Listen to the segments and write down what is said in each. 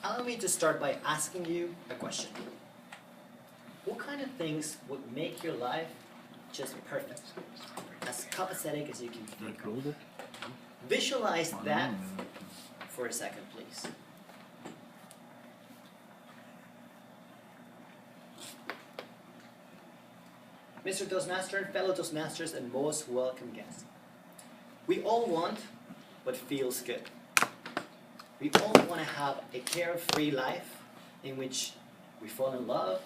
allow me to start by asking you a question. What kind of things would make your life just perfect? As copacetic as you can think of. Visualize that for a second, please. Mr. Toastmaster, fellow Toastmasters, and most welcome guests. We all want what feels good. We all want to have a carefree life in which we fall in love,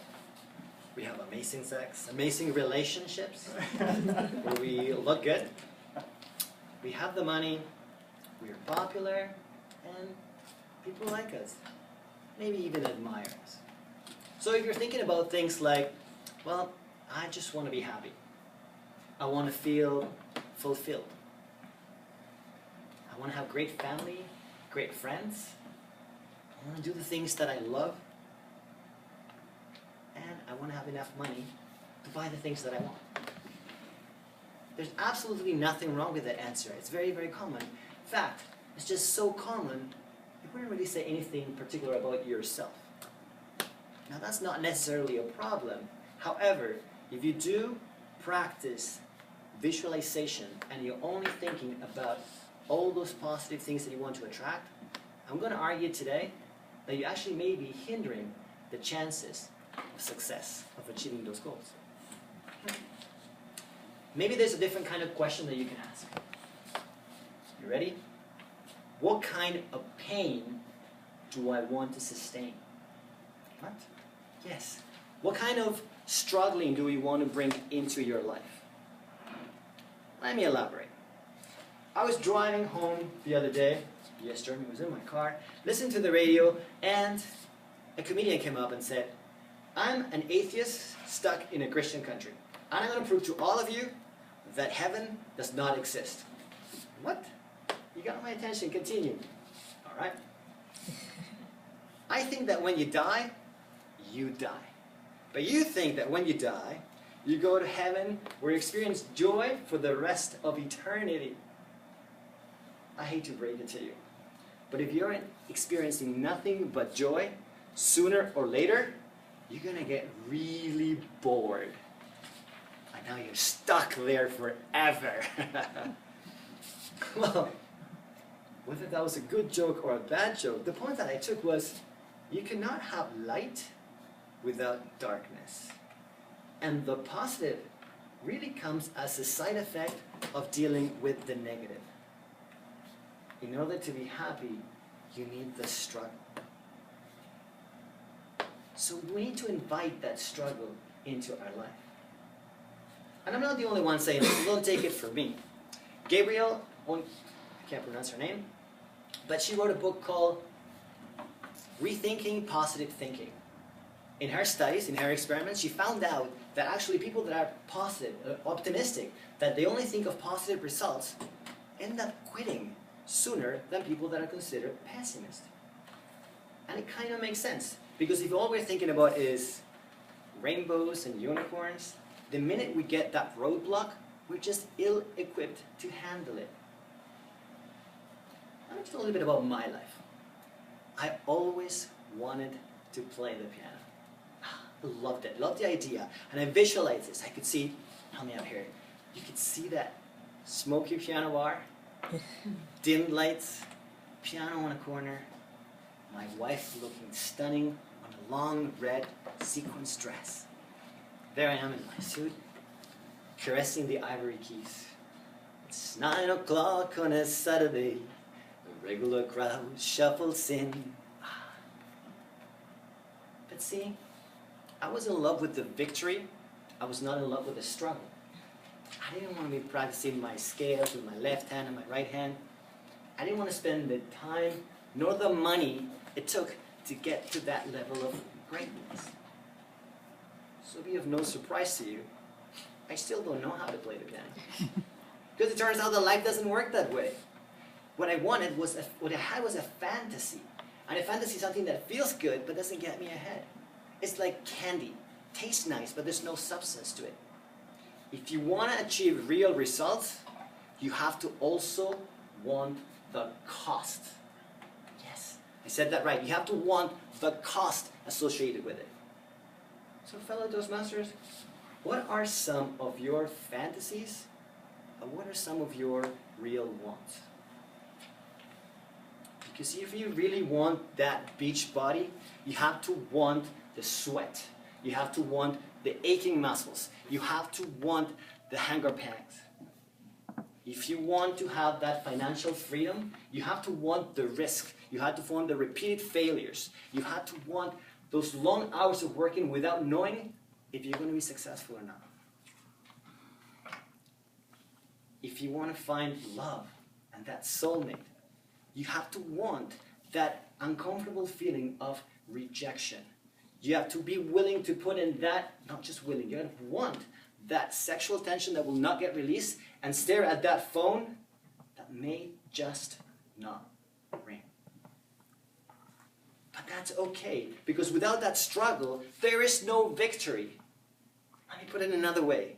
we have amazing sex, amazing relationships, where we look good, we have the money, we're popular, and people like us, maybe even admire us. So if you're thinking about things like, well, I just want to be happy, I want to feel fulfilled, I want to have great family, great friends, I want to do the things that I love, and I want to have enough money to buy the things that I want. There's absolutely nothing wrong with that answer. It's very, very common. In fact, it's just so common, you wouldn't really say anything particular about yourself. Now that's not necessarily a problem. However, if you do practice visualization and you're only thinking about all those positive things that you want to attract, I'm going to argue today that you actually may be hindering the chances of success, of achieving those goals. Maybe there's a different kind of question that you can ask. You ready? What kind of pain do I want to sustain? What? Yes. What kind of struggling do we want to bring into your life? Let me elaborate. I was driving home the other day. Yes, Jeremy was in my car, listening to the radio, and a comedian came up and said, I'm an atheist stuck in a Christian country. And I'm going to prove to all of you that heaven does not exist. What? You got my attention. Continue. All right. I think that when you die, you die. But you think that when you die, you go to heaven where you experience joy for the rest of eternity. I hate to break it to you, but if you're experiencing nothing but joy, sooner or later, you're going to get really bored. And now you're stuck there forever. Well, whether that was a good joke or a bad joke, the point that I took was, you cannot have light without darkness. And the positive really comes as a side effect of dealing with the negative. In order to be happy, you need the struggle. So we need to invite that struggle into our life. And I'm not the only one saying this, so don't take it from me. Gabrielle, I can't pronounce her name, but she wrote a book called Rethinking Positive Thinking. In her studies, in her experiments, she found out that actually people that are positive, optimistic, that they only think of positive results, end up quitting sooner than people that are considered pessimist. And it kind of makes sense, because if all we're thinking about is rainbows and unicorns, the minute we get that roadblock, we're just ill-equipped to handle it. Let me tell you a little bit about my life. I always wanted to play the piano. I loved it, loved the idea. And I visualized this. I could see, help me out here, you could see that smoky piano bar, dim lights, piano on a corner, my wife looking stunning on a long red sequins dress. There I am in my suit, caressing the ivory keys. It's 9 o'clock on a Saturday, the regular crowd shuffles in. But see, I was in love with the victory, I was not in love with the struggle. I didn't want to be practicing my scales with my left hand and my right hand. I didn't want to spend the time nor the money it took to get to that level of greatness. So be of no surprise to you, I still don't know how to play the piano. Because it turns out that life doesn't work that way. What I wanted was, what I had was a fantasy. And a fantasy is something that feels good but doesn't get me ahead. It's like candy. Tastes nice, but there's no substance to it. If you want to achieve real results, you have to also want the cost. Yes, You said that right. You have to want the cost associated with it. So fellow Toastmasters, what are some of your fantasies? And what are some of your real wants? Because if you really want that beach body, you have to want the sweat. You have to want the aching muscles. You have to want the hunger pangs. If you want to have that financial freedom, you have to want the risk. You have to want the repeated failures. You have to want those long hours of working without knowing if you're going to be successful or not. If you want to find love and that soulmate, you have to want that uncomfortable feeling of rejection. You have to be willing to put in that, not just willing, you have to want that sexual tension that will not get released and stare at that phone that may just not ring. But that's okay, because without that struggle, there is no victory. Let me put it another way.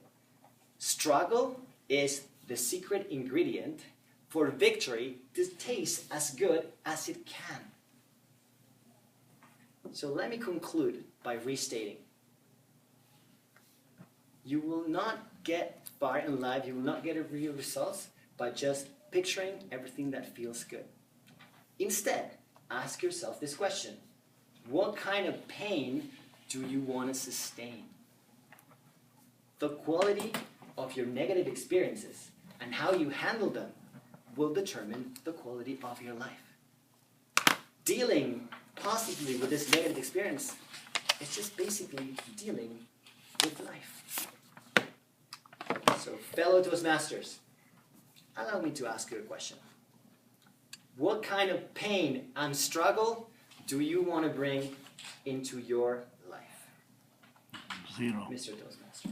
Struggle is the secret ingredient for victory to taste as good as it can. So let me conclude by restating. You will not get far in life, you will not get real results by just picturing everything that feels good. Instead, ask yourself this question. What kind of pain do you want to sustain? The quality of your negative experiences and how you handle them will determine the quality of your life. Dealing positively with this negative experience is just basically dealing with life. So, fellow Toastmasters, allow me to ask you a question. What kind of pain and struggle do you want to bring into your life? 0. Mr. Toastmaster.